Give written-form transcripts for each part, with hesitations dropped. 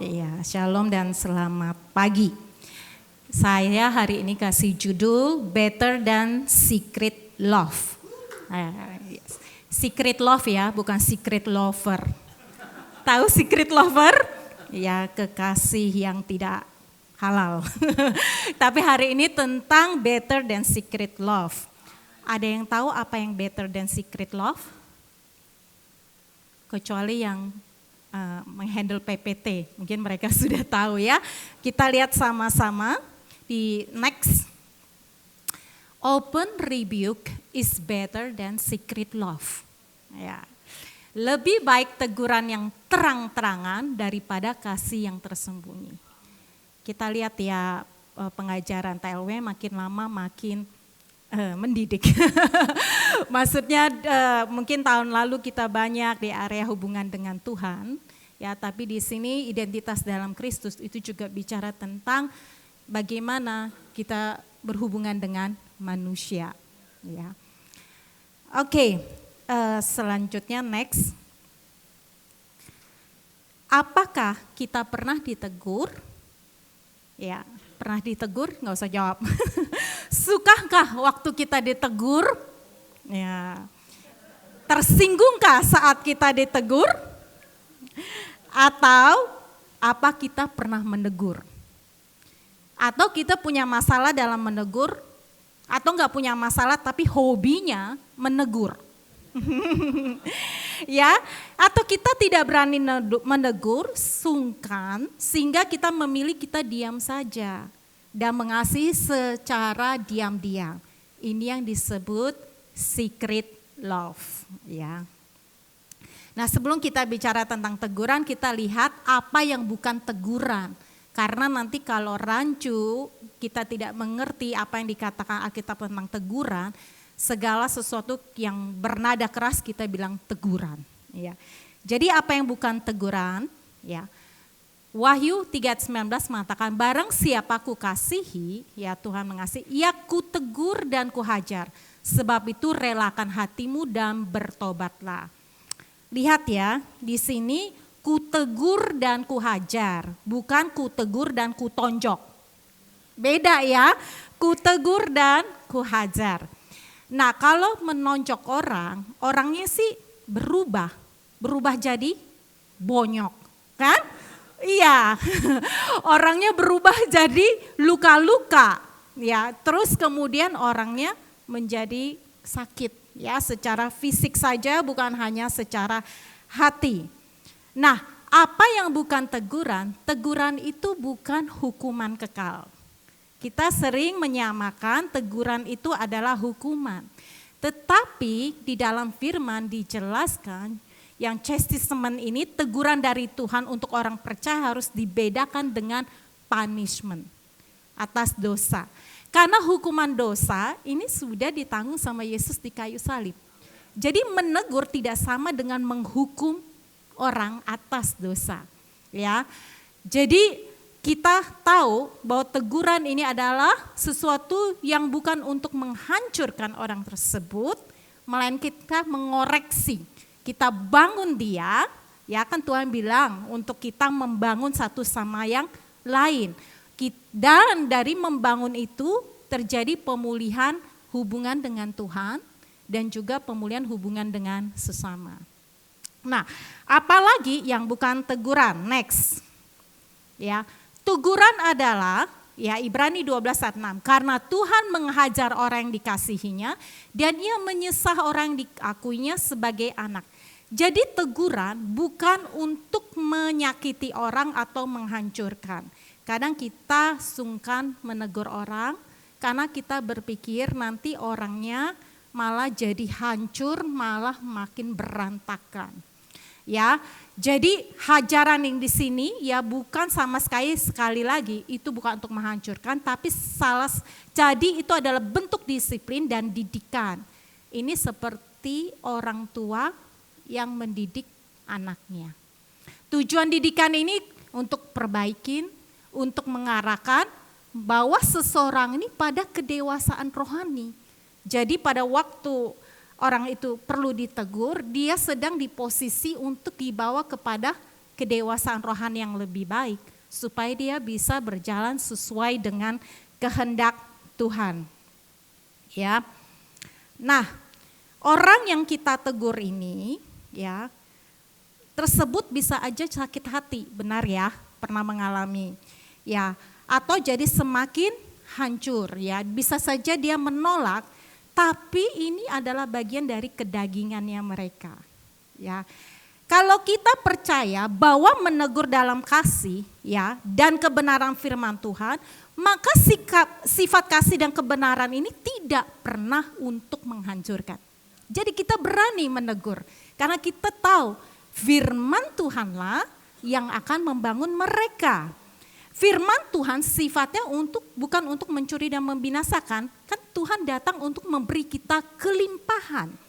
Iya, shalom dan selamat pagi. Saya hari ini kasih judul Better Than Secret Love. Yes. Secret love ya, bukan secret lover. Tahu secret lover? Ya, kekasih yang tidak halal. Tapi hari ini tentang better than secret love. Ada yang tahu apa yang better than secret love? Kecuali yang menghandle PPT, mungkin mereka sudah tahu ya. Kita lihat sama-sama di next. Open rebuke is better than secret love. Ya. Lebih baik teguran yang terang-terangan daripada kasih yang tersembunyi. Kita lihat ya, pengajaran TLW makin lama makin mendidik. Maksudnya mungkin tahun lalu kita banyak di area hubungan dengan Tuhan, ya, tapi di sini identitas dalam Kristus itu juga bicara tentang bagaimana kita berhubungan dengan manusia, ya. Oke, selanjutnya next. Apakah kita pernah ditegur? Ya. Pernah ditegur? Nggak usah jawab. Sukakah waktu kita ditegur? Ya. Tersinggungkah saat kita ditegur? Atau apa kita pernah menegur? Atau kita punya masalah dalam menegur? Atau nggak punya masalah tapi hobinya menegur? Ya, atau kita tidak berani menegur, sungkan, sehingga kita memilih kita diam saja dan mengasihi secara diam-diam. Ini yang disebut secret love, ya. Nah, sebelum kita bicara tentang teguran, kita lihat apa yang bukan teguran. Karena nanti kalau rancu, kita tidak mengerti apa yang dikatakan Alkitab tentang teguran, segala sesuatu yang bernada keras kita bilang teguran, ya. Jadi apa yang bukan teguran, ya. Wahyu 3:19 mengatakan barang siapa ku kasihi, ya Tuhan mengasihi, ia ku tegur dan ku hajar. Sebab itu relakan hatimu dan bertobatlah. Lihat ya, di sini ku tegur dan ku hajar, bukan ku tegur dan ku tonjok. Beda ya, ku tegur dan ku hajar. Nah, kalau menonjok orang, orangnya sih berubah jadi bonyok, kan? Iya, orangnya berubah jadi luka-luka, ya. Terus kemudian orangnya menjadi sakit, ya, secara fisik saja, bukan hanya secara hati. Nah, apa yang bukan teguran? Teguran itu bukan hukuman kekal. Kita sering menyamakan teguran itu adalah hukuman. Tetapi di dalam firman dijelaskan yang chastisement ini teguran dari Tuhan untuk orang percaya harus dibedakan dengan punishment atas dosa. Karena hukuman dosa ini sudah ditanggung sama Yesus di kayu salib. Jadi menegur tidak sama dengan menghukum orang atas dosa. Ya. Jadi kita tahu bahwa teguran ini adalah sesuatu yang bukan untuk menghancurkan orang tersebut, melainkan kita mengoreksi. Kita bangun dia, ya kan Tuhan bilang untuk kita membangun satu sama yang lain. Dan dari membangun itu terjadi pemulihan hubungan dengan Tuhan dan juga pemulihan hubungan dengan sesama. Nah, apalagi yang bukan teguran? Next. Ya. Teguran adalah, ya, Ibrani 12:6, karena Tuhan menghajar orang yang dikasihinya dan ia menyesah orang yang diakuinya sebagai anak. Jadi teguran bukan untuk menyakiti orang atau menghancurkan. Kadang kita sungkan menegur orang karena kita berpikir nanti orangnya malah jadi hancur, malah makin berantakan. Ya, jadi hajaran yang di sini ya bukan sama sekali lagi itu bukan untuk menghancurkan, tapi jadi itu adalah bentuk disiplin dan didikan. Ini seperti orang tua yang mendidik anaknya. Tujuan didikan ini untuk perbaikin, untuk mengarahkan bahwa seseorang ini pada kedewasaan rohani. Jadi pada waktu orang itu perlu ditegur, dia sedang di posisi untuk dibawa kepada kedewasaan rohani yang lebih baik, supaya dia bisa berjalan sesuai dengan kehendak Tuhan. Ya. Nah, orang yang kita tegur ini ya tersebut bisa aja sakit hati, benar ya? Pernah mengalami. Ya, atau jadi semakin hancur ya. Bisa saja dia menolak, tapi ini adalah bagian dari kedagingannya mereka. Ya. Kalau kita percaya bahwa menegur dalam kasih ya dan kebenaran firman Tuhan, maka sifat kasih dan kebenaran ini tidak pernah untuk menghancurkan. Jadi kita berani menegur karena kita tahu firman Tuhanlah yang akan membangun mereka. Firman Tuhan sifatnya bukan untuk mencuri dan membinasakan, kan Tuhan datang untuk memberi kita kelimpahan.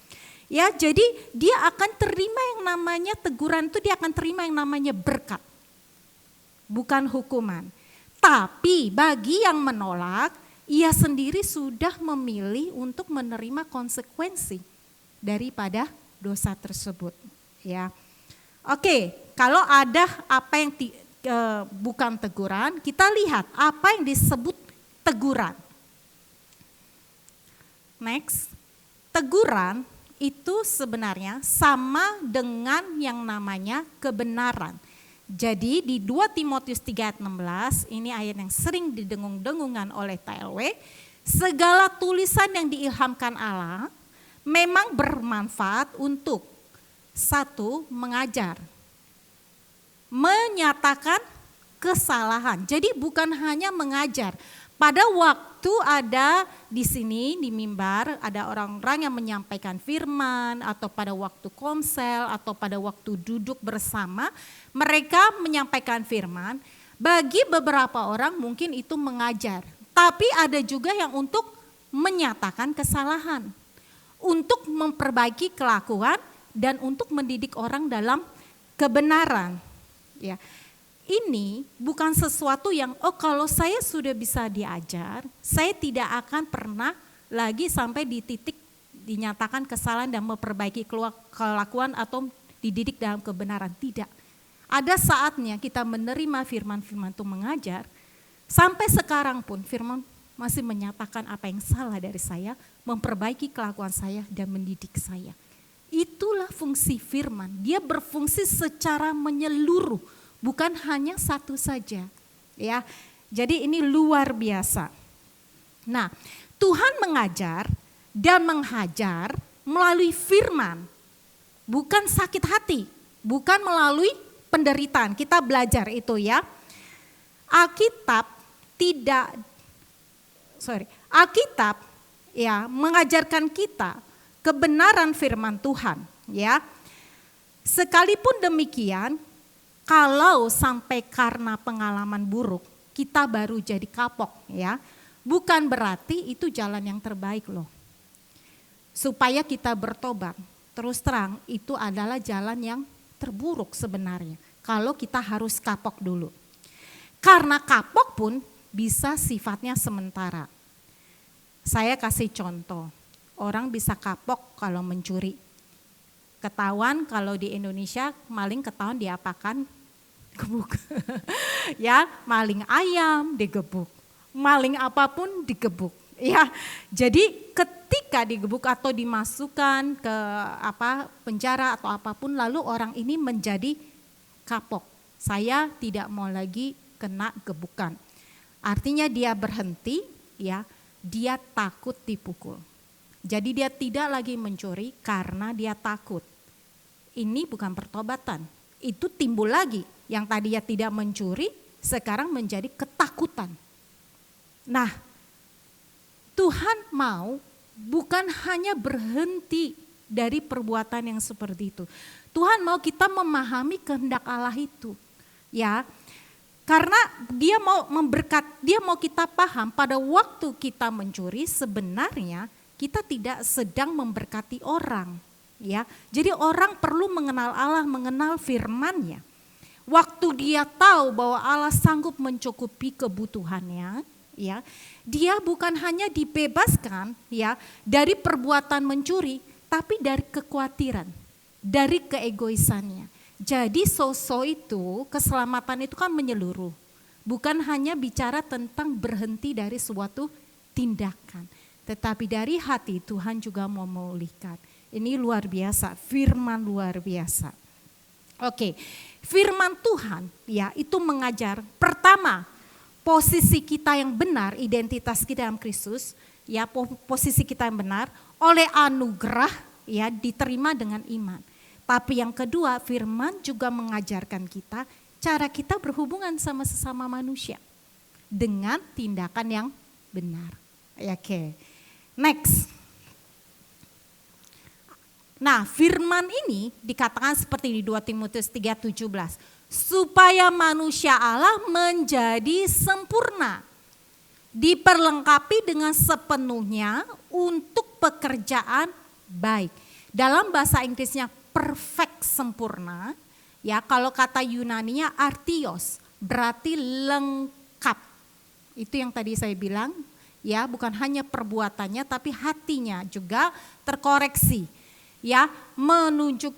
Ya, jadi dia akan terima yang namanya teguran itu, dia akan terima yang namanya berkat. Bukan hukuman. Tapi bagi yang menolak, ia sendiri sudah memilih untuk menerima konsekuensi daripada dosa tersebut. Ya, oke, kalau ada apa yang bukan teguran, kita lihat apa yang disebut teguran. Next, teguran itu sebenarnya sama dengan yang namanya kebenaran. Jadi di 2 Timotius 3 ayat 16, ini ayat yang sering didengung-dengungan oleh TLW, segala tulisan yang diilhamkan Allah memang bermanfaat untuk satu, mengajar, menyatakan kesalahan. Jadi bukan hanya mengajar. Pada waktu ada di sini di mimbar ada orang-orang yang menyampaikan firman, atau pada waktu konsel atau pada waktu duduk bersama mereka menyampaikan firman, bagi beberapa orang mungkin itu mengajar, tapi ada juga yang untuk menyatakan kesalahan, untuk memperbaiki kelakuan dan untuk mendidik orang dalam kebenaran. Ya. Ini bukan sesuatu yang kalau saya sudah bisa diajar, saya tidak akan pernah lagi sampai di titik dinyatakan kesalahan dan memperbaiki kelakuan atau dididik dalam kebenaran. Tidak. Ada saatnya kita menerima firman-firman itu mengajar, sampai sekarang pun firman masih menyatakan apa yang salah dari saya, memperbaiki kelakuan saya dan mendidik saya. Itulah fungsi firman, dia berfungsi secara menyeluruh. Bukan hanya satu saja, ya. Jadi ini luar biasa. Nah, Tuhan mengajar dan menghajar melalui firman, bukan sakit hati, bukan melalui penderitaan. Kita belajar itu ya. Alkitab ya mengajarkan kita kebenaran firman Tuhan, ya. Sekalipun demikian, kalau sampai karena pengalaman buruk kita baru jadi kapok ya, bukan berarti itu jalan yang terbaik loh. Supaya kita bertobat, terus terang itu adalah jalan yang terburuk sebenarnya. Kalau kita harus kapok dulu. Karena kapok pun bisa sifatnya sementara. Saya kasih contoh, orang bisa kapok kalau mencuri. Ketahuan kalau di Indonesia maling ketahuan diapakan? Gebuk. Ya, maling ayam digebuk. Maling apapun digebuk. Ya. Jadi ketika digebuk atau dimasukkan ke penjara atau apapun, lalu orang ini menjadi kapok. Saya tidak mau lagi kena gebukan. Artinya dia berhenti, ya. Dia takut dipukul. Jadi dia tidak lagi mencuri karena dia takut. Ini bukan pertobatan, itu timbul lagi. Yang tadinya tidak mencuri, sekarang menjadi ketakutan. Nah, Tuhan mau bukan hanya berhenti dari perbuatan yang seperti itu. Tuhan mau kita memahami kehendak Allah itu. Ya, karena dia mau kita paham pada waktu kita mencuri sebenarnya kita tidak sedang memberkati orang. Ya, jadi orang perlu mengenal Allah, mengenal firman-Nya. Waktu dia tahu bahwa Allah sanggup mencukupi kebutuhannya, ya, dia bukan hanya dibebaskan ya dari perbuatan mencuri, tapi dari kekhawatiran, dari keegoisannya. Jadi soso itu, keselamatan itu kan menyeluruh. Bukan hanya bicara tentang berhenti dari suatu tindakan. Tetapi dari hati Tuhan juga mau memulihkan. Ini luar biasa, firman luar biasa. Oke, firman Tuhan ya itu mengajar pertama posisi kita yang benar, identitas kita dalam Kristus, ya posisi kita yang benar oleh anugerah ya diterima dengan iman. Tapi yang kedua, firman juga mengajarkan kita cara kita berhubungan sama sesama manusia dengan tindakan yang benar. Oke. Next. Nah, firman ini dikatakan seperti di 2 Timotius 3:17, supaya manusia Allah menjadi sempurna, diperlengkapi dengan sepenuhnya untuk pekerjaan baik. Dalam bahasa Inggrisnya perfect, sempurna, ya kalau kata Yunaninya artios, berarti lengkap. Itu yang tadi saya bilang, ya bukan hanya perbuatannya tapi hatinya juga terkoreksi. Ya, merujuk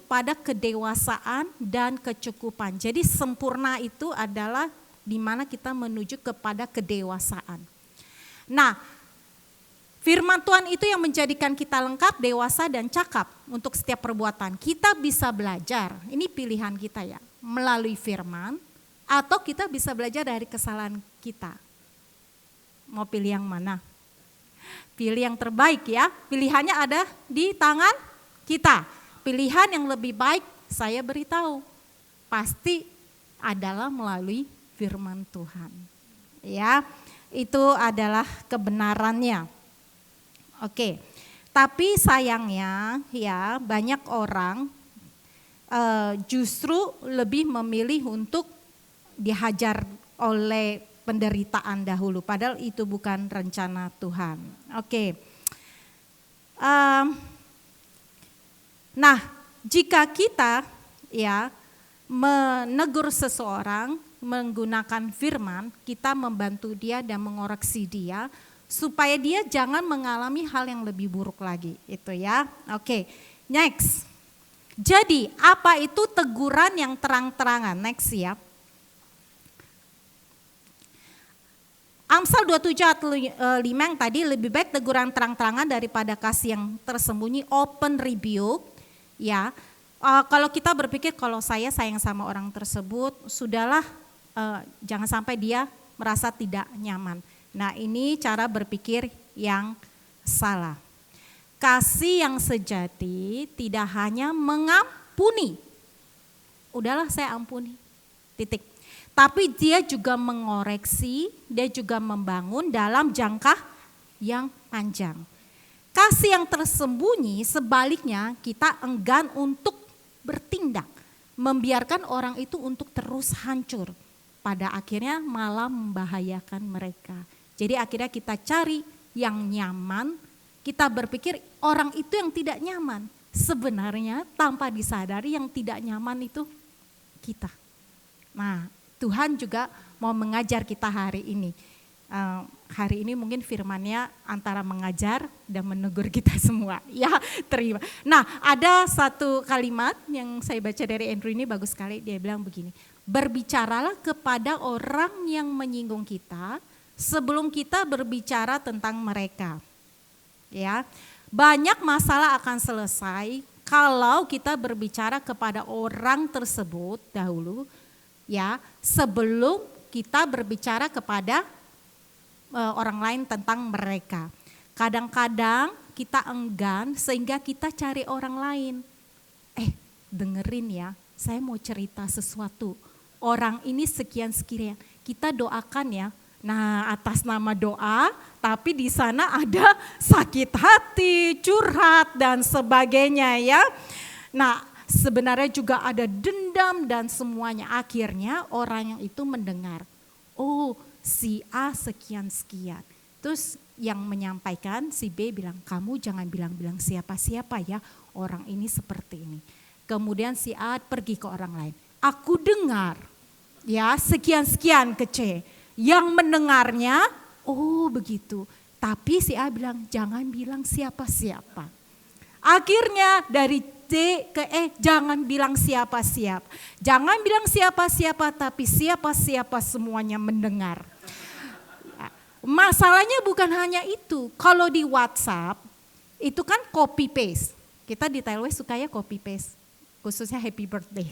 pada kedewasaan dan kecukupan. Jadi sempurna itu adalah di mana kita menuju kepada kedewasaan. Nah, firman Tuhan itu yang menjadikan kita lengkap, dewasa dan cakap untuk setiap perbuatan. Kita bisa belajar, ini pilihan kita ya, melalui firman atau kita bisa belajar dari kesalahan kita. Mau pilih yang mana? Pilih yang terbaik ya, pilihannya ada di tangan kita. Pilihan yang lebih baik saya beritahu, pasti adalah melalui firman Tuhan. Ya, itu adalah kebenarannya. Oke, tapi sayangnya ya banyak orang justru lebih memilih untuk dihajar oleh penderitaan dahulu, padahal itu bukan rencana Tuhan. Oke. Nah, jika kita ya menegur seseorang menggunakan firman, kita membantu dia dan mengoreksi dia supaya dia jangan mengalami hal yang lebih buruk lagi, itu ya. Oke. Next. Jadi, apa itu teguran yang terang-terangan? Next ya. Amsal 27:5 yang tadi, lebih baik teguran terang-terangan daripada kasih yang tersembunyi, open rebuke. Ya, kalau kita berpikir kalau saya sayang sama orang tersebut, sudahlah, jangan sampai dia merasa tidak nyaman. Nah, ini cara berpikir yang salah. Kasih yang sejati tidak hanya mengampuni, udahlah saya ampuni, titik. Tapi dia juga mengoreksi, dia juga membangun dalam jangka yang panjang. Kasih yang tersembunyi sebaliknya kita enggan untuk bertindak, membiarkan orang itu untuk terus hancur. Pada akhirnya malah membahayakan mereka. Jadi akhirnya kita cari yang nyaman, kita berpikir orang itu yang tidak nyaman. Sebenarnya tanpa disadari yang tidak nyaman itu kita. Nah, Tuhan juga mau mengajar kita hari ini. Hari ini mungkin firman-Nya antara mengajar dan menegur kita semua. Ya, terima. Nah, ada satu kalimat yang saya baca dari Andrew ini bagus sekali. Dia bilang begini, berbicaralah kepada orang yang menyinggung kita sebelum kita berbicara tentang mereka. Ya, banyak masalah akan selesai kalau kita berbicara kepada orang tersebut dahulu. Ya, sebelum kita berbicara kepada orang lain tentang mereka. Kadang-kadang kita enggan sehingga kita cari orang lain. Dengerin ya, saya mau cerita sesuatu. Orang ini sekian-sekian, kita doakan ya. Nah, atas nama doa, tapi di sana ada sakit hati, curhat dan sebagainya ya. Nah, sebenarnya juga ada dendam dan semuanya. Akhirnya orang yang itu mendengar, oh si A sekian-sekian. Terus yang menyampaikan si B bilang, kamu jangan bilang-bilang siapa-siapa ya, orang ini seperti ini. Kemudian si A pergi ke orang lain. Aku dengar ya sekian-sekian ke C. Yang mendengarnya, oh begitu. Tapi si A bilang jangan bilang siapa-siapa. Akhirnya dari D ke E, jangan bilang siapa-siapa. Jangan bilang siapa-siapa, tapi siapa-siapa semuanya mendengar. Masalahnya bukan hanya itu. Kalau di WhatsApp, itu kan copy paste. Kita di Tailways sukanya copy paste. Khususnya happy birthday.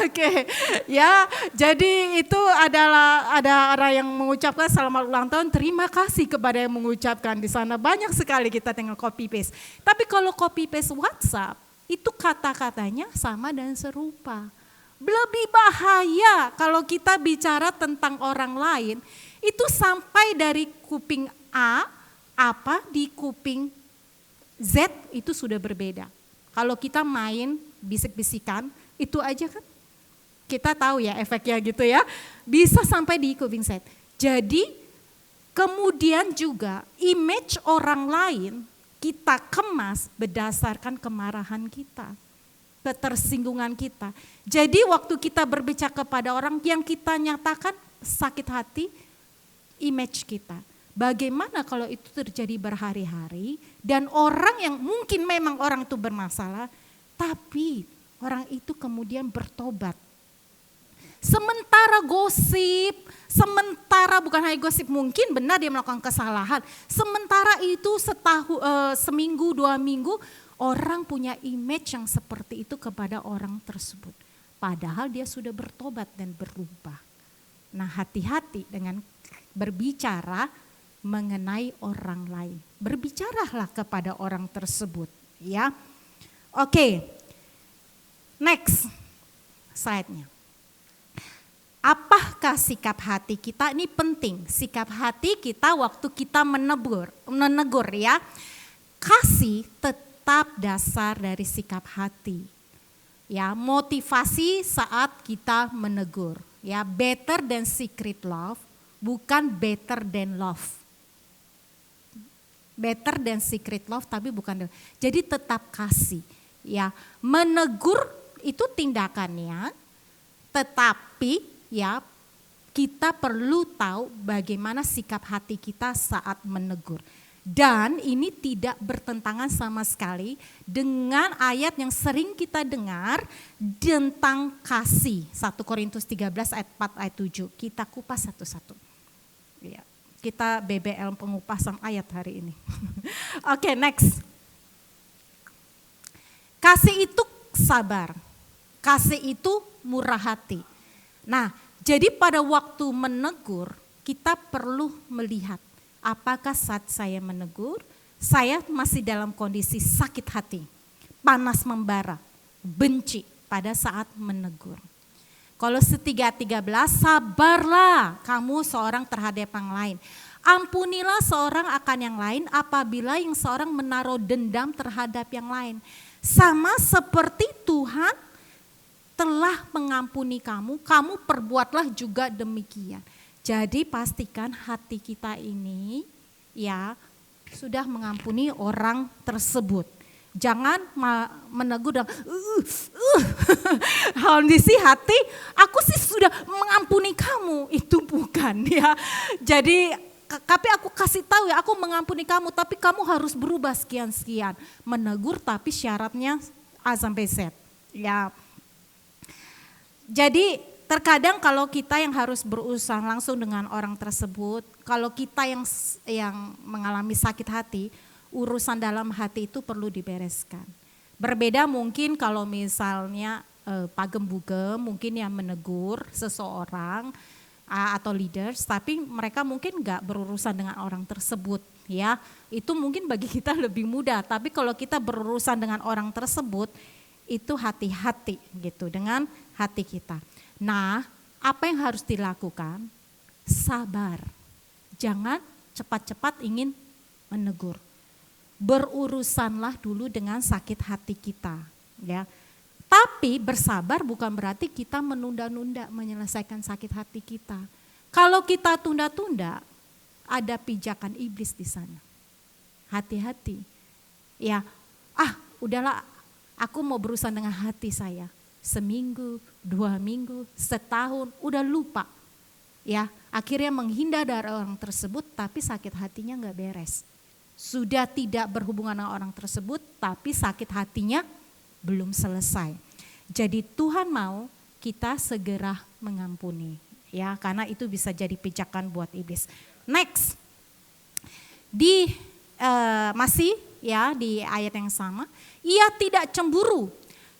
Oke, ya. Jadi itu ada orang yang mengucapkan selamat ulang tahun. Terima kasih kepada yang mengucapkan di sana. Banyak sekali kita tinggal copy paste. Tapi kalau copy paste WhatsApp, itu kata-katanya sama dan serupa. Lebih bahaya kalau kita bicara tentang orang lain, itu sampai dari kuping A, di kuping Z itu sudah berbeda. Kalau kita main bisik-bisikan, itu aja kan kita tahu ya efeknya gitu ya. Bisa sampai di kuping Z. Jadi kemudian juga image orang lain kita kemas berdasarkan kemarahan kita, ketersinggungan kita. Jadi waktu kita berbicara kepada orang yang kita nyatakan sakit hati, image kita. Bagaimana kalau itu terjadi berhari-hari dan orang yang mungkin memang orang itu bermasalah, tapi orang itu kemudian bertobat. Sementara gosip, bukan hanya gosip, mungkin benar dia melakukan kesalahan. Sementara itu seminggu, 2 minggu, orang punya image yang seperti itu kepada orang tersebut. Padahal dia sudah bertobat dan berubah. Nah, hati-hati dengan berbicara mengenai orang lain. Berbicaralah kepada orang tersebut, ya. Oke. Next slide-nya. Apakah sikap hati kita? Ini penting. Sikap hati kita waktu kita menegur ya. Kasih tetap dasar dari sikap hati. Ya, motivasi saat kita menegur. Ya, better than secret love, bukan better than love. Better than secret love tapi bukan. Jadi tetap kasih. Ya, menegur itu tindakannya, tetapi ya kita perlu tahu bagaimana sikap hati kita saat menegur. Dan ini tidak bertentangan sama sekali dengan ayat yang sering kita dengar tentang kasih. 1 Korintus 13 ayat 4 ayat 7. Kita kupas satu-satu. Ya. Kita BBL pengupasan ayat hari ini. Oke, next. Kasih itu sabar. Kasih itu murah hati. Nah, jadi pada waktu menegur, kita perlu melihat apakah saat saya menegur, saya masih dalam kondisi sakit hati, panas membara, benci pada saat menegur. Kalau 13, sabarlah kamu seorang terhadap yang lain. Ampunilah seorang akan yang lain apabila yang seorang menaruh dendam terhadap yang lain. Sama seperti Tuhan telah mengampuni kamu, kamu perbuatlah juga demikian. Jadi pastikan hati kita ini ya sudah mengampuni orang tersebut. Jangan menegur dan kondisi hati, aku sih sudah mengampuni kamu, itu bukan ya. Jadi tapi aku kasih tahu ya, aku mengampuni kamu, tapi kamu harus berubah sekian-sekian. Menegur tapi syaratnya A sampai Z. Ya. Jadi terkadang kalau kita yang harus berurusan langsung dengan orang tersebut, kalau kita yang mengalami sakit hati, urusan dalam hati itu perlu dibereskan. Berbeda mungkin kalau misalnya pagem-bugem mungkin yang menegur seseorang atau leaders, tapi mereka mungkin nggak berurusan dengan orang tersebut ya. Itu mungkin bagi kita lebih mudah, tapi kalau kita berurusan dengan orang tersebut itu hati-hati gitu dengan hati kita. Nah, apa yang harus dilakukan? Sabar. Jangan cepat-cepat ingin menegur. Berurusanlah dulu dengan sakit hati kita, ya. Tapi bersabar bukan berarti kita menunda-nunda menyelesaikan sakit hati kita. Kalau kita tunda-tunda, ada pijakan iblis di sana. Hati-hati. Ya, udahlah, aku mau berurusan dengan hati saya. Seminggu, 2 minggu, setahun, udah lupa. Ya, akhirnya menghindar dari orang tersebut, tapi sakit hatinya nggak beres. Sudah tidak berhubungan dengan orang tersebut, tapi sakit hatinya belum selesai. Jadi Tuhan mau kita segera mengampuni, ya, karena itu bisa jadi pijakan buat iblis. Next, masih ya di ayat yang sama, ia tidak cemburu,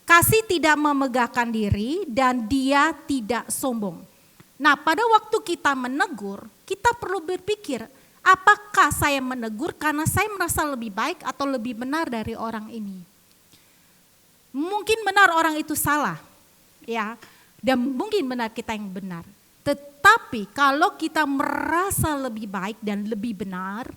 kasih tidak memegahkan diri, dan dia tidak sombong. Nah, pada waktu kita menegur, kita perlu berpikir, apakah saya menegur karena saya merasa lebih baik atau lebih benar dari orang ini? Mungkin benar orang itu salah, ya, dan mungkin benar kita yang benar. Tetapi kalau kita merasa lebih baik dan lebih benar,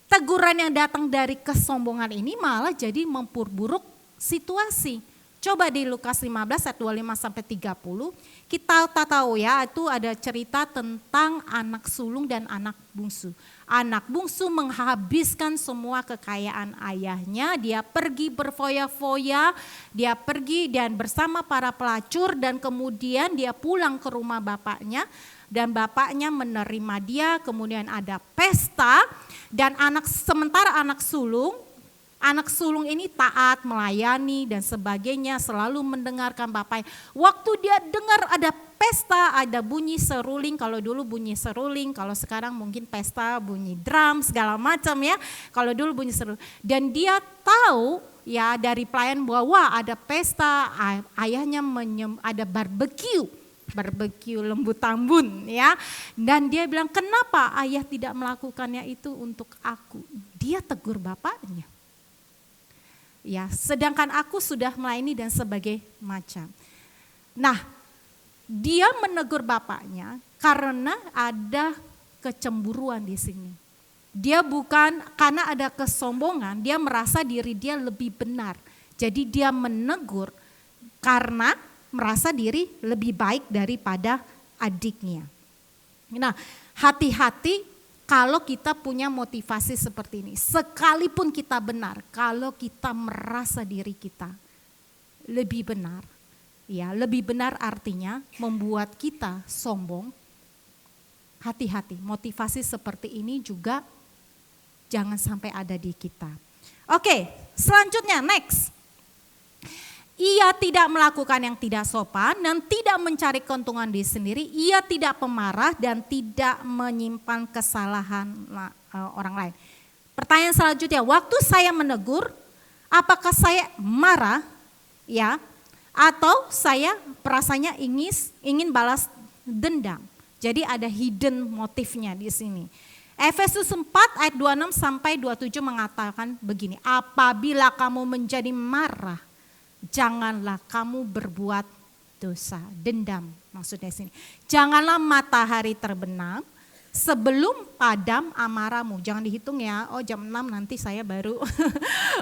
teguran yang datang dari kesombongan ini malah jadi memperburuk situasi. Coba di Lukas 15 ayat 25 sampai 30, kita tahu ya, itu ada cerita tentang anak sulung dan anak bungsu. Anak bungsu menghabiskan semua kekayaan ayahnya, dia pergi berfoya-foya, dia pergi dan bersama para pelacur, dan kemudian dia pulang ke rumah bapaknya, dan bapaknya menerima dia, kemudian ada pesta, dan sementara anak sulung ini taat, melayani dan sebagainya, selalu mendengarkan bapaknya. Waktu dia dengar ada pesta, ada bunyi seruling, kalau dulu bunyi seruling, kalau sekarang mungkin pesta bunyi drum segala macam ya. Kalau dulu bunyi seruling, dan dia tahu ya dari pelayan bahwa ada pesta, ayahnya ada barbecue lembu tambun ya. Dan dia bilang, kenapa ayah tidak melakukannya itu untuk aku? Dia tegur bapaknya. Ya, sedangkan aku sudah melayani dan sebagai macam. Nah, dia menegur bapaknya karena ada kecemburuan di sini. Dia bukan karena ada kesombongan, dia merasa diri dia lebih benar. Jadi dia menegur karena merasa diri lebih baik daripada adiknya. Nah, hati-hati kalau kita punya motivasi seperti ini, sekalipun kita benar, kalau kita merasa diri kita lebih benar, ya lebih benar artinya membuat kita sombong. Hati-hati, motivasi seperti ini juga jangan sampai ada di kita. Oke, selanjutnya next. Ia tidak melakukan yang tidak sopan dan tidak mencari keuntungan diri sendiri. Ia tidak pemarah dan tidak menyimpan kesalahan orang lain. Pertanyaan selanjutnya, waktu saya menegur, apakah saya marah, ya, atau saya perasaannya ingin balas dendam? Jadi ada hidden motifnya di sini. Efesus 4 ayat 26 sampai 27 mengatakan begini, apabila kamu menjadi marah, janganlah kamu berbuat dosa, dendam maksudnya sini. Janganlah matahari terbenam sebelum padam amarahmu. Jangan dihitung ya, oh jam 6 nanti saya baru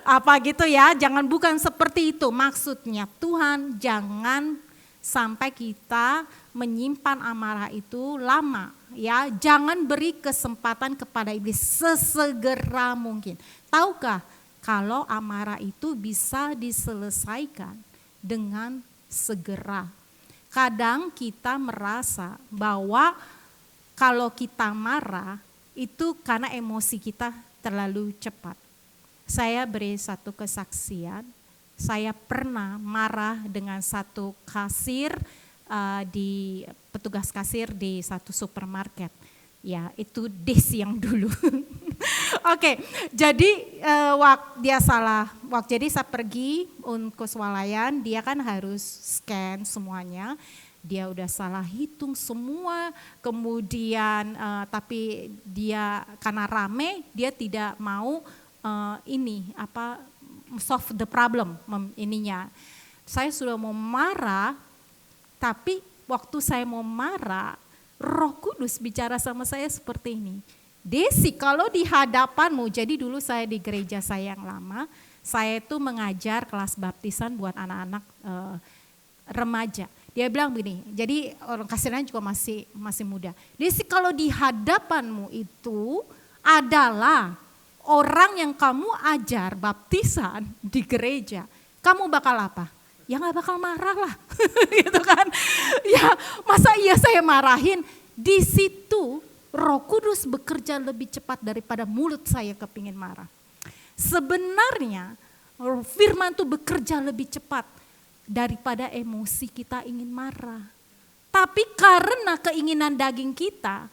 apa gitu ya. Bukan seperti itu maksudnya. Tuhan jangan sampai kita menyimpan amarah itu lama ya. Jangan beri kesempatan kepada iblis, sesegera mungkin. Tahukah kalau amarah itu bisa diselesaikan dengan segera. Kadang kita merasa bahwa kalau kita marah itu karena emosi kita terlalu cepat. Saya beri satu kesaksian, saya pernah marah dengan satu kasir petugas kasir di satu supermarket. Ya, itu Desi yang dulu. Oke, jadi dia salah. Jadi saya pergi ke swalayan, dia kan harus scan semuanya. Dia udah salah hitung semua. Kemudian tapi dia karena rame, dia tidak mau solve the problem ininya. Saya sudah mau marah, tapi waktu saya mau marah, Roh Kudus bicara sama saya seperti ini. Desi, kalau di hadapanmu, jadi dulu saya di gereja saya yang lama, saya itu mengajar kelas baptisan buat anak-anak remaja. Dia bilang begini, jadi orang kasirnya juga masih muda. Desi, kalau di hadapanmu itu adalah orang yang kamu ajar baptisan di gereja, kamu bakal apa? Ya gak bakal marah lah, gitu kan. Ya masa iya saya marahin? Di situ Roh Kudus bekerja lebih cepat daripada mulut saya kepingin marah. Sebenarnya firman itu bekerja lebih cepat daripada emosi kita ingin marah. Tapi karena keinginan daging kita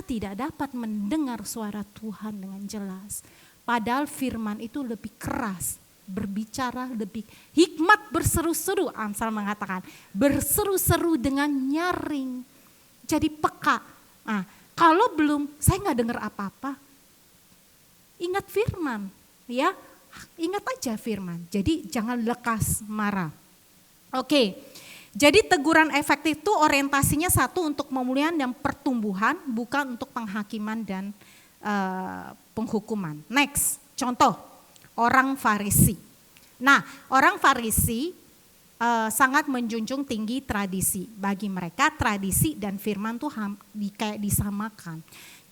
tidak dapat mendengar suara Tuhan dengan jelas. Padahal firman itu lebih keras, berbicara lebih hikmat, berseru-seru. Amsal mengatakan berseru-seru dengan nyaring. Jadi peka. Nah, kalau belum, saya nggak dengar apa-apa. Ingat firman, ya, ingat aja firman. Jadi jangan lekas marah. Oke, jadi teguran efektif itu orientasinya satu untuk pemulihan dan pertumbuhan, bukan untuk penghakiman dan penghukuman. Next, contoh orang Farisi. Nah, orang Farisi sangat menjunjung tinggi tradisi. Bagi mereka tradisi dan firman tuh kayak disamakan.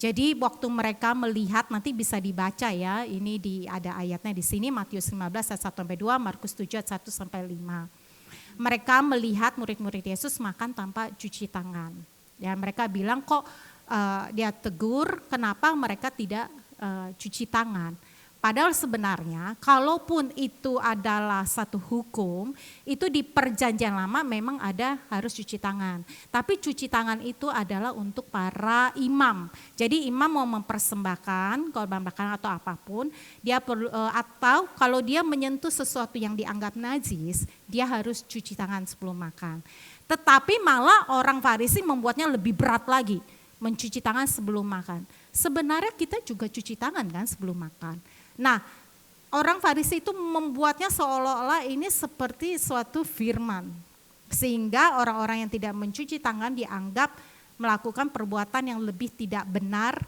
Jadi waktu mereka melihat, nanti bisa dibaca ya, ini ada ayatnya di sini, Matius 15 ayat 1-2, Markus 7 ayat 1-5. Mereka melihat murid-murid Yesus makan tanpa cuci tangan. Ya, mereka bilang kok dia tegur kenapa mereka tidak cuci tangan. Padahal sebenarnya kalaupun itu adalah satu hukum, itu di perjanjian lama memang ada harus cuci tangan. Tapi cuci tangan itu adalah untuk para imam. Jadi imam mau mempersembahkan korban bakaran atau apapun, dia perlu atau kalau dia menyentuh sesuatu yang dianggap najis, dia harus cuci tangan sebelum makan. Tetapi malah orang Farisi membuatnya lebih berat lagi, mencuci tangan sebelum makan. Sebenarnya kita juga cuci tangan kan sebelum makan. Nah, orang Farisi itu membuatnya seolah-olah ini seperti suatu firman. Sehingga orang-orang yang tidak mencuci tangan dianggap melakukan perbuatan yang lebih tidak benar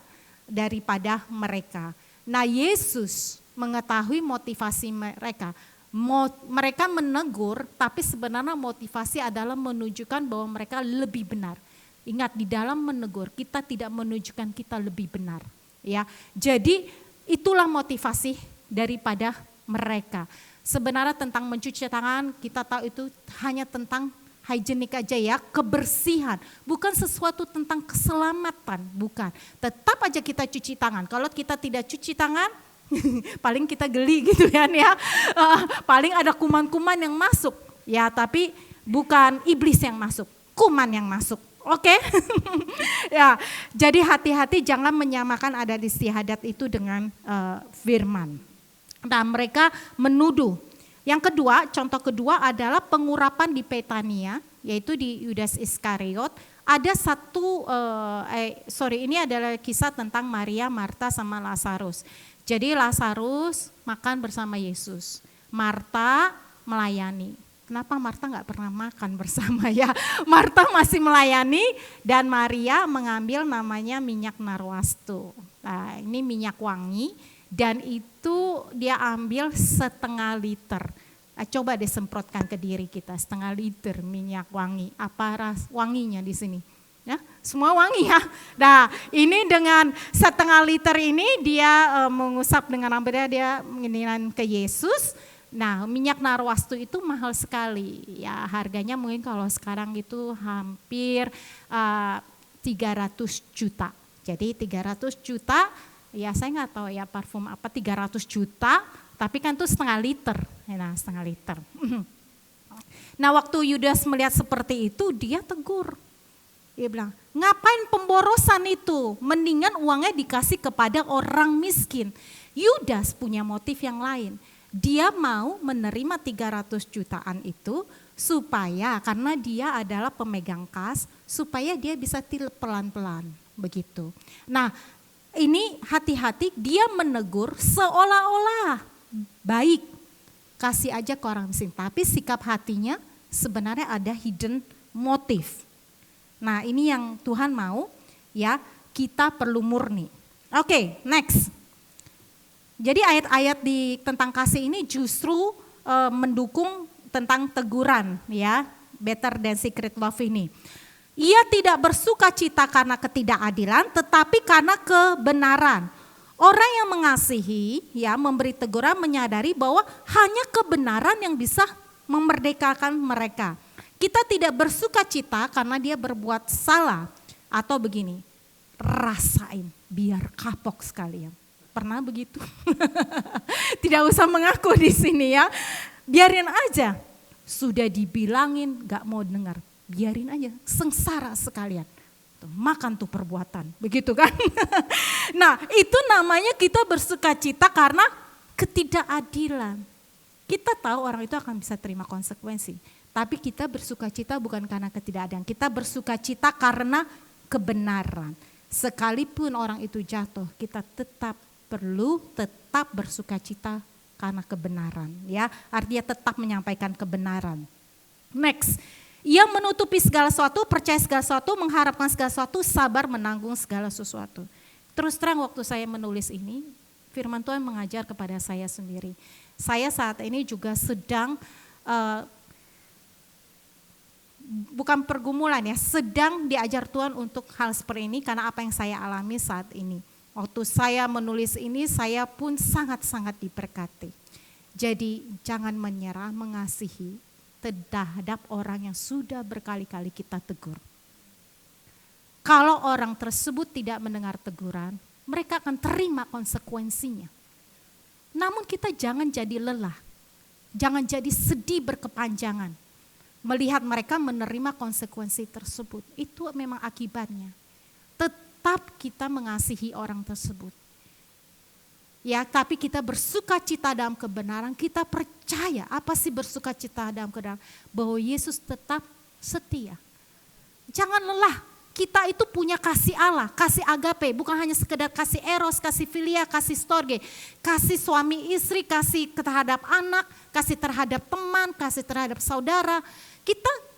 daripada mereka. Nah, Yesus mengetahui motivasi mereka. Mereka menegur, tapi sebenarnya motivasi adalah menunjukkan bahwa mereka lebih benar. Ingat, di dalam menegur kita tidak menunjukkan kita lebih benar. Ya, jadi itulah motivasi daripada mereka. Sebenarnya tentang mencuci tangan kita tahu itu hanya tentang higienik aja ya, kebersihan. Bukan sesuatu tentang keselamatan, bukan. Tetap aja kita cuci tangan. Kalau kita tidak cuci tangan, paling kita geli gitu kan ya. Paling ada kuman-kuman yang masuk. Ya, tapi bukan iblis yang masuk, kuman yang masuk. Oke, ya. Jadi hati-hati jangan menyamakan adat istiadat itu dengan firman. Nah, mereka menuduh. Yang kedua, contoh kedua adalah pengurapan di Betania, yaitu di Yudas Iskariot. Ada ini adalah kisah tentang Maria, Marta sama Lazarus. Jadi Lazarus makan bersama Yesus, Marta melayani. Kenapa Marta nggak pernah makan bersama ya? Marta masih melayani dan Maria mengambil namanya minyak narwastu. Nah, ini minyak wangi dan itu dia ambil 1/2 liter. Coba disemprotkan ke diri kita 1/2 liter minyak wangi. Apa wanginya di sini? Ya, semua wangi ya. Nah, ini dengan 1/2 liter ini dia mengusap dengan rambutnya, dia menginginkan ke Yesus. Nah, minyak narwastu itu mahal sekali. Ya, harganya mungkin kalau sekarang itu hampir 300 juta. Jadi 300 juta, ya saya nggak tahu ya parfum apa 300 juta, tapi kan itu 1/2 liter. Nah, 1/2 liter. Nah, waktu Yudas melihat seperti itu, dia tegur. Dia bilang, ngapain pemborosan itu? Mendingan uangnya dikasih kepada orang miskin. Yudas punya motif yang lain. Dia mau menerima 300 jutaan itu supaya karena dia adalah pemegang kas, supaya dia bisa tilep pelan-pelan begitu. Nah, ini hati-hati, dia menegur seolah-olah baik, kasih aja ke orang miskin, tapi sikap hatinya sebenarnya ada hidden motif. Nah, ini yang Tuhan mau ya, kita perlu murni. Oke, next. Jadi ayat-ayat tentang kasih ini justru mendukung tentang teguran ya, better than secret love ini. Ia tidak bersuka cita karena ketidakadilan, tetapi karena kebenaran. Orang yang mengasihi ya memberi teguran menyadari bahwa hanya kebenaran yang bisa memerdekakan mereka. Kita tidak bersuka cita karena dia berbuat salah atau begini. rasain biar kapok sekalian. Pernah begitu? Tidak usah mengaku di sini ya. Biarin aja. Sudah dibilangin gak mau dengar. Biarin aja, sengsara sekalian. Makan tuh perbuatan, begitu kan? Nah, itu namanya kita bersukacita karena ketidakadilan. Kita tahu orang itu akan bisa terima konsekuensi. Tapi kita bersukacita bukan karena ketidakadilan. Kita bersukacita karena kebenaran. Sekalipun orang itu jatuh, kita tetap bersukacita karena kebenaran, ya. Artinya tetap menyampaikan kebenaran. Next, ia menutupi segala sesuatu, percaya segala sesuatu, mengharapkan segala sesuatu, sabar menanggung segala sesuatu. Terus terang waktu saya menulis ini, firman Tuhan mengajar kepada saya sendiri. Saya saat ini juga sedang bukan pergumulan ya, sedang diajar Tuhan untuk hal seperti ini karena apa yang saya alami saat ini. Waktu saya menulis ini, saya pun sangat-sangat diberkati. Jadi jangan menyerah, mengasihi terhadap orang yang sudah berkali-kali kita tegur. Kalau orang tersebut tidak mendengar teguran, mereka akan terima konsekuensinya. Namun kita jangan jadi lelah, jangan jadi sedih berkepanjangan. Melihat mereka menerima konsekuensi tersebut, itu memang akibatnya. Tetap kita mengasihi orang tersebut. Ya, tapi kita bersukacita dalam kebenaran, kita percaya apa sih bersukacita dalam kebenaran? Bahwa Yesus tetap setia. Jangan lelah, kita itu punya kasih Allah, kasih agape, bukan hanya sekedar kasih eros, kasih filia, kasih storge, kasih suami istri, kasih terhadap anak, kasih terhadap teman, kasih terhadap saudara. Kita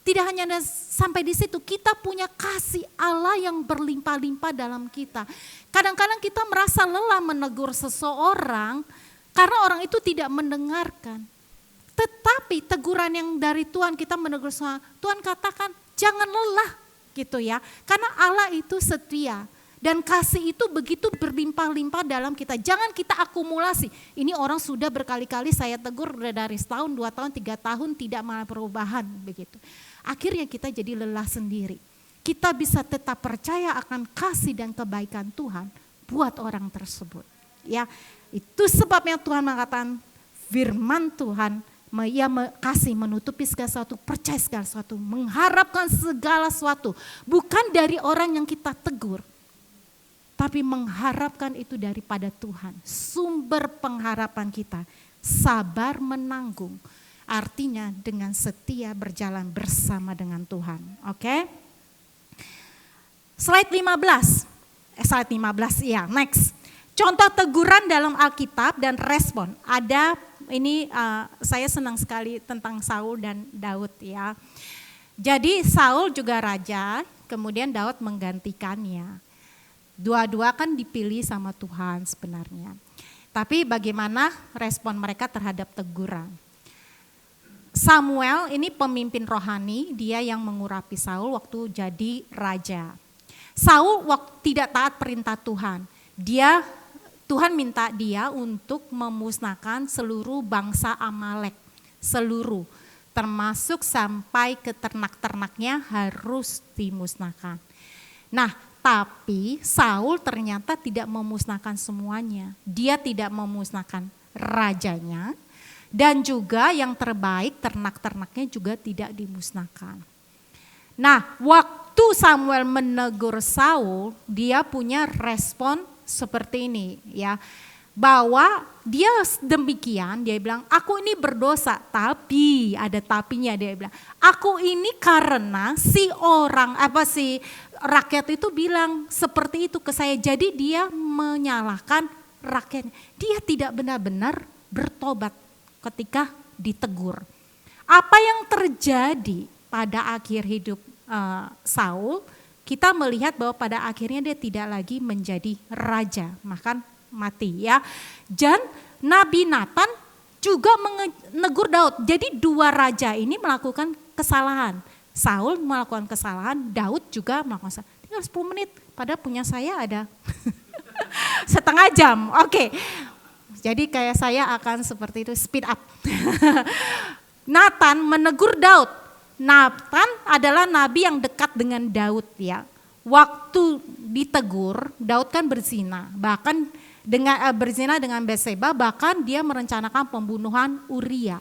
tidak hanya sampai di situ, kita punya kasih Allah yang berlimpah-limpah dalam kita. Kadang-kadang kita merasa lelah menegur seseorang karena orang itu tidak mendengarkan. Tetapi teguran yang dari Tuhan kita menegur seseorang, Tuhan katakan jangan lelah gitu ya. Karena Allah itu setia dan kasih itu begitu berlimpah-limpah dalam kita. Jangan kita akumulasi. Ini orang sudah berkali-kali saya tegur dari setahun, 2 tahun, 3 tahun tidak malah perubahan begitu. Akhirnya kita jadi lelah sendiri. Kita bisa tetap percaya akan kasih dan kebaikan Tuhan buat orang tersebut. Ya, itu sebabnya Tuhan mengatakan firman Tuhan, ia kasih menutupi segala sesuatu, percaya segala sesuatu, mengharapkan segala sesuatu. Bukan dari orang yang kita tegur, tapi mengharapkan itu daripada Tuhan. Sumber pengharapan kita, sabar menanggung. Artinya dengan setia berjalan bersama dengan Tuhan. Oke? Slide 15. Slide 15 ya, next. Contoh teguran dalam Alkitab dan respon. Ada ini saya senang sekali tentang Saul dan Daud ya. Jadi Saul juga raja, kemudian Daud menggantikannya. Dua-dua kan dipilih sama Tuhan sebenarnya. Tapi bagaimana respon mereka terhadap teguran? Samuel ini pemimpin rohani, dia yang mengurapi Saul waktu jadi raja. Saul waktu tidak taat perintah Tuhan. Tuhan minta dia untuk memusnahkan seluruh bangsa Amalek, seluruh, termasuk sampai ke ternak-ternaknya harus dimusnahkan. Nah, tapi Saul ternyata tidak memusnahkan semuanya. Dia tidak memusnahkan rajanya dan juga yang terbaik ternak-ternaknya juga tidak dimusnahkan. Nah, waktu Samuel menegur Saul, dia punya respon seperti ini ya. Bahwa dia demikian, dia bilang, aku ini berdosa, tapi ada tapinya, dia bilang, aku ini karena rakyat itu bilang seperti itu ke saya, jadi dia menyalahkan rakyatnya. Dia tidak benar-benar bertobat ketika ditegur. Apa yang terjadi pada akhir hidup Saul, kita melihat bahwa pada akhirnya dia tidak lagi menjadi raja, bahkan mati ya. Dan Nabi Nathan juga menegur Daud. Jadi dua raja ini melakukan kesalahan. Saul melakukan kesalahan, Daud juga melakukan kesalahan. Tinggal 10 menit, padahal punya saya ada setengah jam. Oke. Jadi kayak saya akan seperti itu, speed up. Nathan menegur Daud. Nathan adalah nabi yang dekat dengan Daud ya. Waktu ditegur, Daud kan berzina, bahkan berzina dengan Batseba, bahkan dia merencanakan pembunuhan Uria.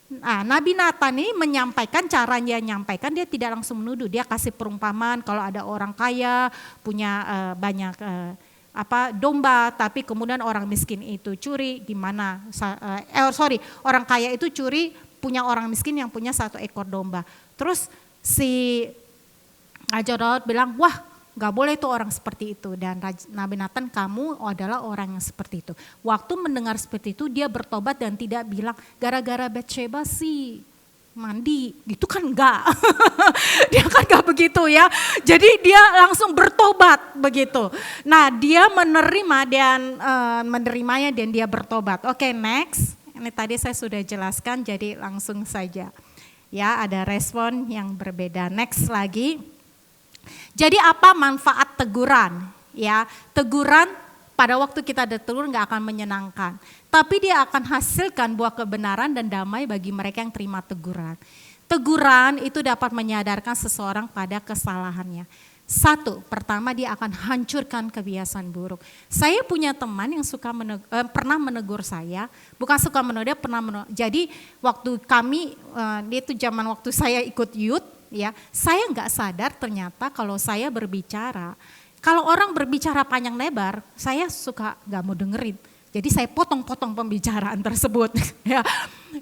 Nah, Nabi Nathan ini menyampaikan, caranya menyampaikan, dia tidak langsung menuduh, dia kasih perumpamaan kalau ada orang kaya punya banyak domba, tapi kemudian orang miskin itu curi, gimana? Orang kaya itu curi, punya orang miskin yang punya 1 ekor domba. Terus si Raja Daud bilang, wah gak boleh tuh orang seperti itu. Dan Nabi Nathan, kamu adalah orang yang seperti itu. Waktu mendengar seperti itu, dia bertobat dan tidak bilang, gara-gara Batseba sih mandi, gitu kan enggak. Dia kan enggak begitu ya. Jadi dia langsung bertobat begitu. Nah, dia menerimanya dan dia bertobat. Oke, next. Ini tadi saya sudah jelaskan, jadi langsung saja. Ya, ada respon yang berbeda. Next lagi. Jadi apa manfaat teguran? Ya, teguran pada waktu kita ditegur nggak akan menyenangkan, tapi dia akan hasilkan buah kebenaran dan damai bagi mereka yang terima teguran. Teguran itu dapat menyadarkan seseorang pada kesalahannya. Pertama dia akan hancurkan kebiasaan buruk. Saya punya teman yang pernah menegur saya, bukan suka menegur, dia pernah menegur. Jadi waktu kami, itu zaman waktu saya ikut youth, ya, saya nggak sadar ternyata kalau saya berbicara, kalau orang berbicara panjang lebar, saya suka nggak mau dengerin. Jadi saya potong-potong pembicaraan tersebut. Ya.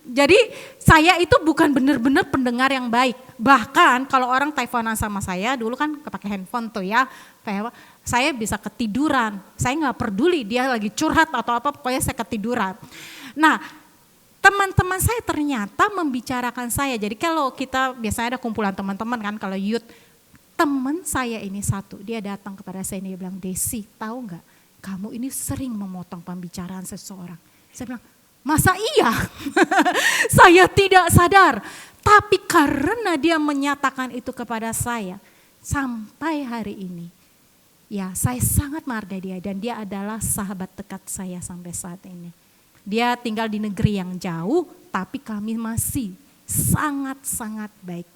Jadi saya itu bukan benar-benar pendengar yang baik. Bahkan kalau orang teleponan sama saya, dulu kan pakai handphone tuh ya, saya bisa ketiduran. Saya nggak peduli dia lagi curhat atau apa, pokoknya saya ketiduran. Nah, teman-teman saya ternyata membicarakan saya. Jadi kalau kita biasanya ada kumpulan teman-teman kan, kalau youth, teman saya ini satu, dia datang kepada saya, dia bilang, Desi, tahu nggak, kamu ini sering memotong pembicaraan seseorang. Saya bilang, masa iya? Saya tidak sadar. Tapi karena dia menyatakan itu kepada saya, sampai hari ini, ya saya sangat menghargai dia dan dia adalah sahabat dekat saya sampai saat ini. Dia tinggal di negeri yang jauh, tapi kami masih sangat-sangat baik.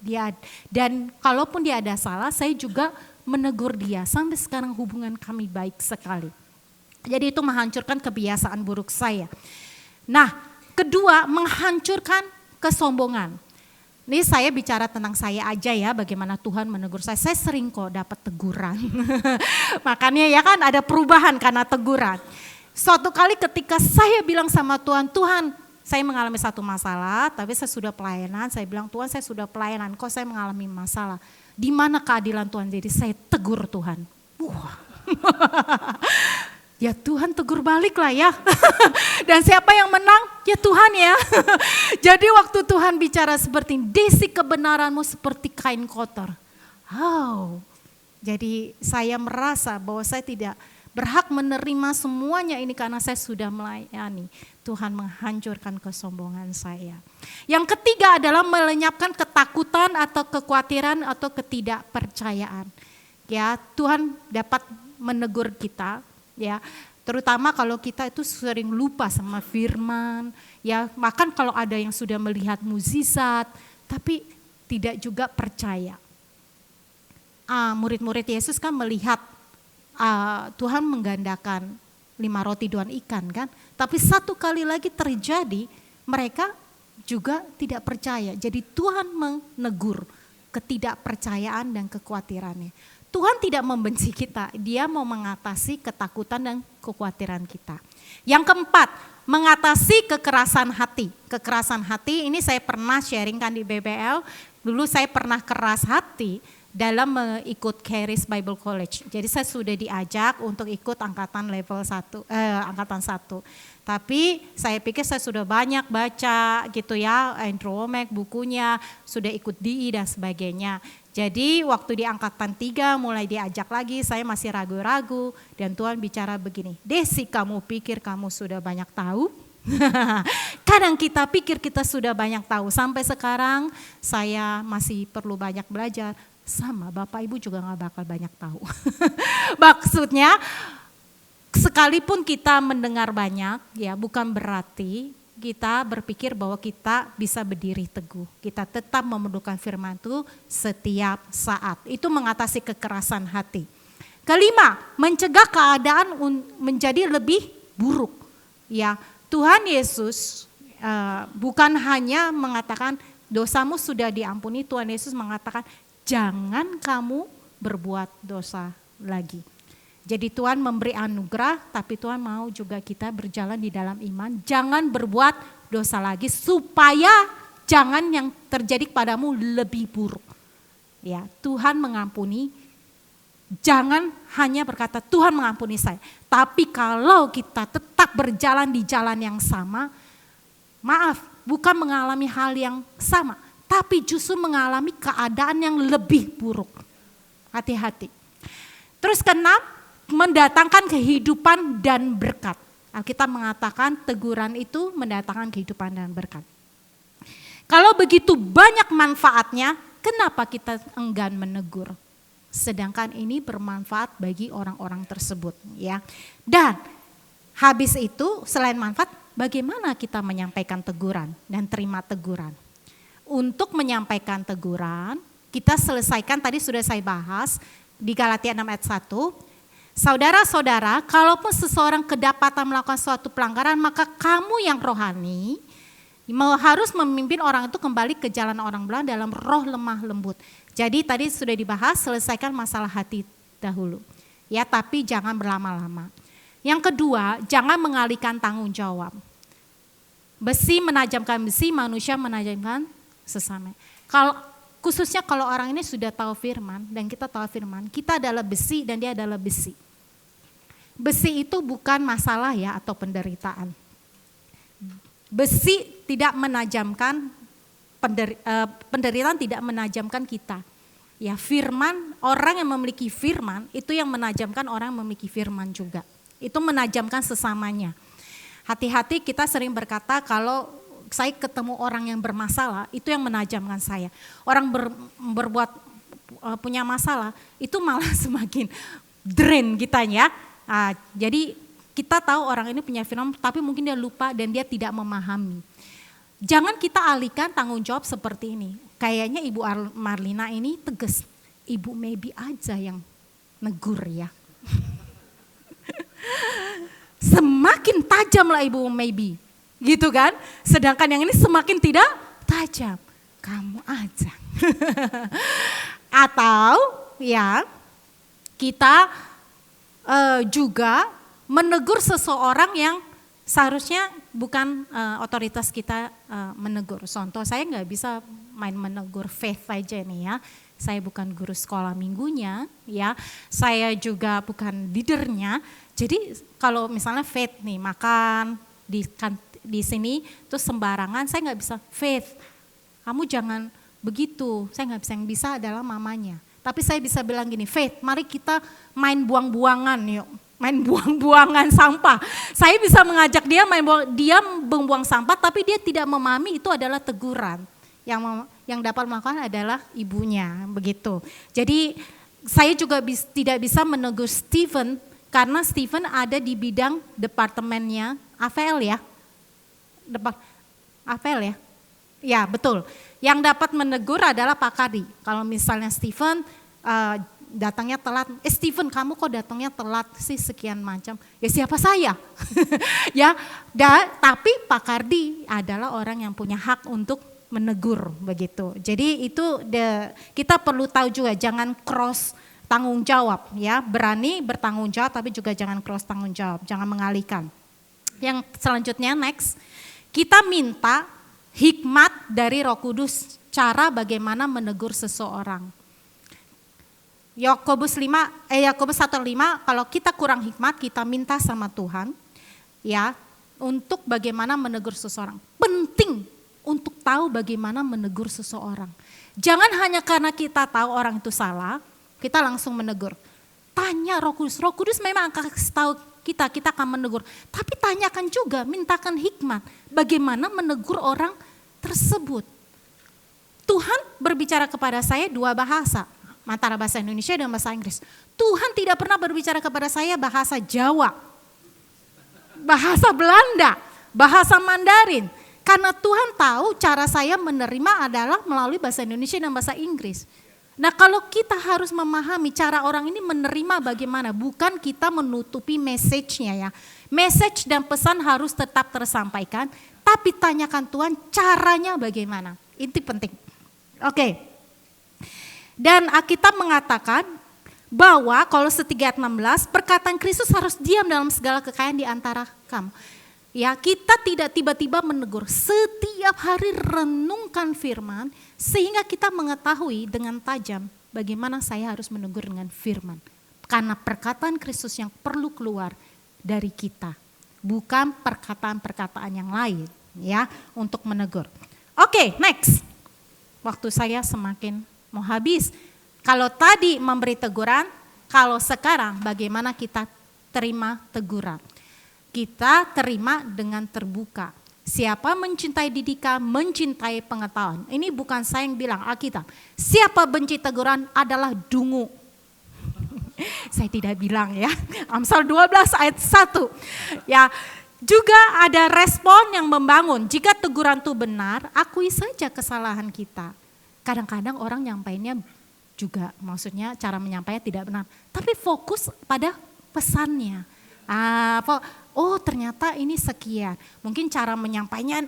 Dan kalaupun dia ada salah, saya juga menegur dia. Sampai sekarang hubungan kami baik sekali. Jadi itu menghancurkan kebiasaan buruk saya. Nah, kedua, menghancurkan kesombongan. Ini saya bicara tentang saya aja ya, bagaimana Tuhan menegur saya. Saya sering kok dapat teguran. Makanya ya kan ada perubahan karena teguran. Suatu kali ketika saya bilang sama Tuhan, Tuhan saya mengalami satu masalah, tapi saya sudah pelayanan. Saya bilang, Tuhan saya sudah pelayanan, kok saya mengalami masalah. Di mana keadilan Tuhan? Jadi saya tegur Tuhan. Wah. Ya Tuhan tegur balik lah ya. Dan siapa yang menang? Ya Tuhan ya. Jadi waktu Tuhan bicara seperti ini, Desi kebenaranmu seperti kain kotor. Wow. Jadi saya merasa bahwa saya tidak berhak menerima semuanya ini karena saya sudah melayani. Tuhan menghancurkan kesombongan saya. Yang ketiga adalah melenyapkan ketakutan atau kekhawatiran atau ketidakpercayaan. Ya, Tuhan dapat menegur kita. Ya, terutama kalau kita itu sering lupa sama firman, ya, bahkan kalau ada yang sudah melihat mukjizat tapi tidak juga percaya. Murid-murid Yesus kan melihat Tuhan menggandakan 5 roti 2 ikan kan, tapi satu kali lagi terjadi mereka juga tidak percaya. Jadi Tuhan menegur ketidakpercayaan dan kekhawatirannya. Tuhan tidak membenci kita, dia mau mengatasi ketakutan dan kekhawatiran kita. Yang keempat, mengatasi kekerasan hati. Kekerasan hati ini saya pernah sharingkan di BBL, dulu saya pernah keras hati dalam mengikut Charis Bible College. Jadi saya sudah diajak untuk ikut angkatan level 1, angkatan 1. Tapi saya pikir saya sudah banyak baca gitu ya, Andrew Wommack bukunya, sudah ikut DI dan sebagainya. Jadi waktu di angkatan 3 mulai diajak lagi, saya masih ragu-ragu dan Tuhan bicara begini, Desi kamu pikir kamu sudah banyak tahu? Kadang kita pikir kita sudah banyak tahu, sampai sekarang saya masih perlu banyak belajar, sama Bapak Ibu juga gak bakal banyak tahu. Maksudnya sekalipun kita mendengar banyak ya bukan berarti kita berpikir bahwa kita bisa berdiri teguh. Kita tetap memerlukan firman itu setiap saat. Itu mengatasi kekerasan hati. Kelima, mencegah keadaan menjadi lebih buruk. Ya, Tuhan Yesus bukan hanya mengatakan dosamu sudah diampuni, Tuhan Yesus mengatakan jangan kamu berbuat dosa lagi. Jadi Tuhan memberi anugerah, tapi Tuhan mau juga kita berjalan di dalam iman. Jangan berbuat dosa lagi supaya jangan yang terjadi kepadamu lebih buruk. Ya, Tuhan mengampuni. Jangan hanya berkata Tuhan mengampuni saya. Tapi kalau kita tetap berjalan di jalan yang sama, maaf, bukan mengalami hal yang sama, tapi justru mengalami keadaan yang lebih buruk. Hati-hati. Terus keenam, mendatangkan kehidupan dan berkat. Alkitab mengatakan teguran itu mendatangkan kehidupan dan berkat. Kalau begitu banyak manfaatnya, kenapa kita enggan menegur? Sedangkan ini bermanfaat bagi orang-orang tersebut, ya. Dan habis itu selain manfaat, bagaimana kita menyampaikan teguran dan terima teguran? Untuk menyampaikan teguran, kita selesaikan tadi sudah saya bahas di Galatia 6 ayat 1. Saudara-saudara, kalaupun seseorang kedapatan melakukan suatu pelanggaran, maka kamu yang rohani harus memimpin orang itu kembali ke jalan orang benar dalam roh lemah lembut. Jadi tadi sudah dibahas, selesaikan masalah hati dahulu. Ya, tapi jangan berlama-lama. Yang kedua, jangan mengalihkan tanggung jawab. Besi menajamkan besi, manusia menajamkan sesama. Khususnya kalau orang ini sudah tahu firman dan kita tahu firman, kita adalah besi dan dia adalah besi. Besi itu bukan masalah ya atau penderitaan. Besi tidak menajamkan, penderitaan tidak menajamkan kita. Ya, firman, orang yang memiliki firman itu yang menajamkan orang yang memiliki firman juga. Itu menajamkan sesamanya. Hati-hati, kita sering berkata kalau saya ketemu orang yang bermasalah, itu yang menajamkan saya. Orang berbuat punya masalah, itu malah semakin drain kitanya. Jadi kita tahu orang ini punya firman, tapi mungkin dia lupa dan dia tidak memahami. Jangan kita alihkan tanggung jawab seperti ini. Kayaknya Ibu Marlina ini tegas, Ibu maybe aja yang negur ya. Semakin tajamlah Ibu maybe. Gitu kan, sedangkan yang ini semakin tidak tajam, kamu aja. Atau ya kita juga menegur seseorang yang seharusnya bukan otoritas kita menegur. Contoh, saya nggak bisa main menegur Faith aja nih ya. Saya bukan guru sekolah minggunya, ya. Saya juga bukan leadernya. Jadi kalau misalnya Faith nih makan di sini terus sembarangan, saya nggak bisa, Faith, kamu jangan begitu. Saya nggak bisa, yang bisa adalah mamanya. Tapi saya bisa bilang gini, Faith, mari kita main buang-buangan yuk, main buang-buangan sampah. Saya bisa mengajak dia dia membuang sampah, tapi dia tidak memahami, itu adalah teguran. Yang dapat melakukan adalah ibunya, begitu. Jadi saya juga tidak bisa menegur Stephen karena Stephen ada di bidang departemennya AVL ya. AVL ya? Ya betul. Yang dapat menegur adalah Pak Kadi. Kalau misalnya Stephen datangnya telat, Stephen kamu kok datangnya telat sih sekian macam. Ya siapa saya? Ya, tapi Pak Kardi adalah orang yang punya hak untuk menegur begitu. Jadi itu kita perlu tahu juga, jangan cross tanggung jawab ya. Berani bertanggung jawab tapi juga jangan cross tanggung jawab, jangan mengalihkan. Yang selanjutnya next, kita minta hikmat dari Roh Kudus cara bagaimana menegur seseorang. Yakobus 1:5, kalau kita kurang hikmat kita minta sama Tuhan ya untuk bagaimana menegur seseorang. Penting untuk tahu bagaimana menegur seseorang. Jangan hanya karena kita tahu orang itu salah, kita langsung menegur. Tanya Roh Kudus. Roh Kudus memang akan kasih tahu kita akan menegur. Tapi tanyakan juga, mintakan hikmat bagaimana menegur orang tersebut. Tuhan berbicara kepada saya dua bahasa, antara bahasa Indonesia dan bahasa Inggris. Tuhan tidak pernah berbicara kepada saya bahasa Jawa, bahasa Belanda, bahasa Mandarin. Karena Tuhan tahu cara saya menerima adalah melalui bahasa Indonesia dan bahasa Inggris. Nah kalau kita harus memahami cara orang ini menerima bagaimana, bukan kita menutupi message-nya ya. Message dan pesan harus tetap tersampaikan, tapi tanyakan Tuhan caranya bagaimana. Itu penting. Oke. Dan Alkitab mengatakan bahwa kalau 3 ayat 16, perkataan Kristus harus diam dalam segala kekayaan di antara kamu. Ya, kita tidak tiba-tiba menegur, setiap hari renungkan firman sehingga kita mengetahui dengan tajam bagaimana saya harus menegur dengan firman. Karena perkataan Kristus yang perlu keluar dari kita, bukan perkataan-perkataan yang lain ya untuk menegur. Oke, next. Waktu saya semakin mau habis. Kalau tadi memberi teguran, kalau sekarang bagaimana kita terima teguran? Kita terima dengan terbuka. Siapa mencintai didikan, mencintai pengetahuan. Ini bukan saya yang bilang, Alkitab. Siapa benci teguran adalah dungu. Saya tidak bilang ya. Amsal 12 ayat 1. Ya, juga ada respon yang membangun. Jika teguran itu benar, akui saja kesalahan kita. Kadang-kadang orang nyampainya juga, maksudnya cara menyampaikan tidak benar. Tapi fokus pada pesannya. Oh ternyata ini sekian. Mungkin cara menyampaikannya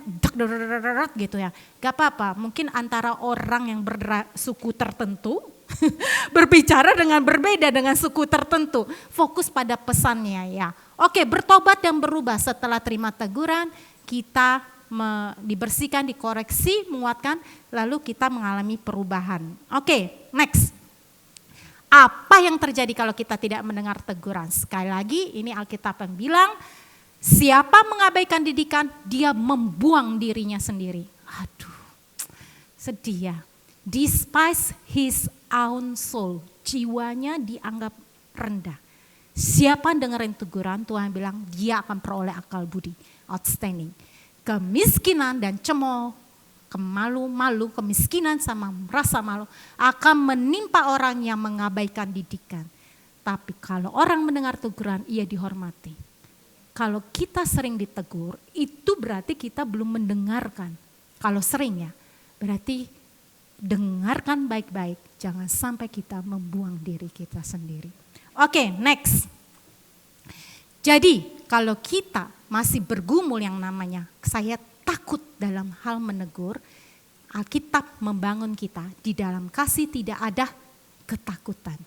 gitu ya. Gak apa-apa, mungkin antara orang yang bersuku tertentu berbicara dengan berbeda dengan suku tertentu. Fokus pada pesannya ya. Oke, bertobat dan berubah setelah terima teguran, kita dibersihkan, dikoreksi, menguatkan, lalu kita mengalami perubahan. Oke, next. Apa yang terjadi kalau kita tidak mendengar teguran? Sekali lagi ini Alkitab yang bilang, siapa mengabaikan didikan, dia membuang dirinya sendiri. Aduh, sedih ya. Despise his own soul, jiwanya dianggap rendah. Siapa dengerin teguran, Tuhan bilang dia akan peroleh akal budi. Outstanding. Kemiskinan dan cemooh, kemalu-malu, kemiskinan sama rasa malu akan menimpa orang yang mengabaikan didikan. Tapi kalau orang mendengar teguran, ia dihormati. Kalau kita sering ditegur, itu berarti kita belum mendengarkan. Kalau sering ya, berarti dengarkan baik-baik. Jangan sampai kita membuang diri kita sendiri. Oke, next. Jadi kalau kita masih bergumul yang namanya saya takut dalam hal menegur, Alkitab membangun kita di dalam kasih tidak ada ketakutan.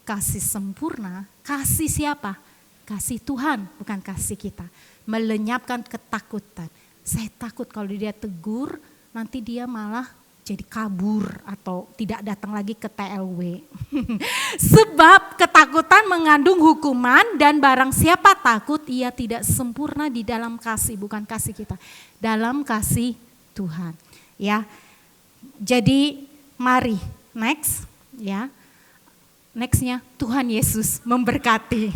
Kasih sempurna, kasih siapa? Kasih Tuhan, bukan kasih kita. Melenyapkan ketakutan. Saya takut kalau dia tegur, nanti dia malah jadi kabur atau tidak datang lagi ke TLW. Sebab ketakutan mengandung hukuman dan barang siapa takut ia tidak sempurna di dalam kasih, bukan kasih kita. Dalam kasih Tuhan. Ya. Jadi mari next ya. Nextnya Tuhan Yesus memberkati.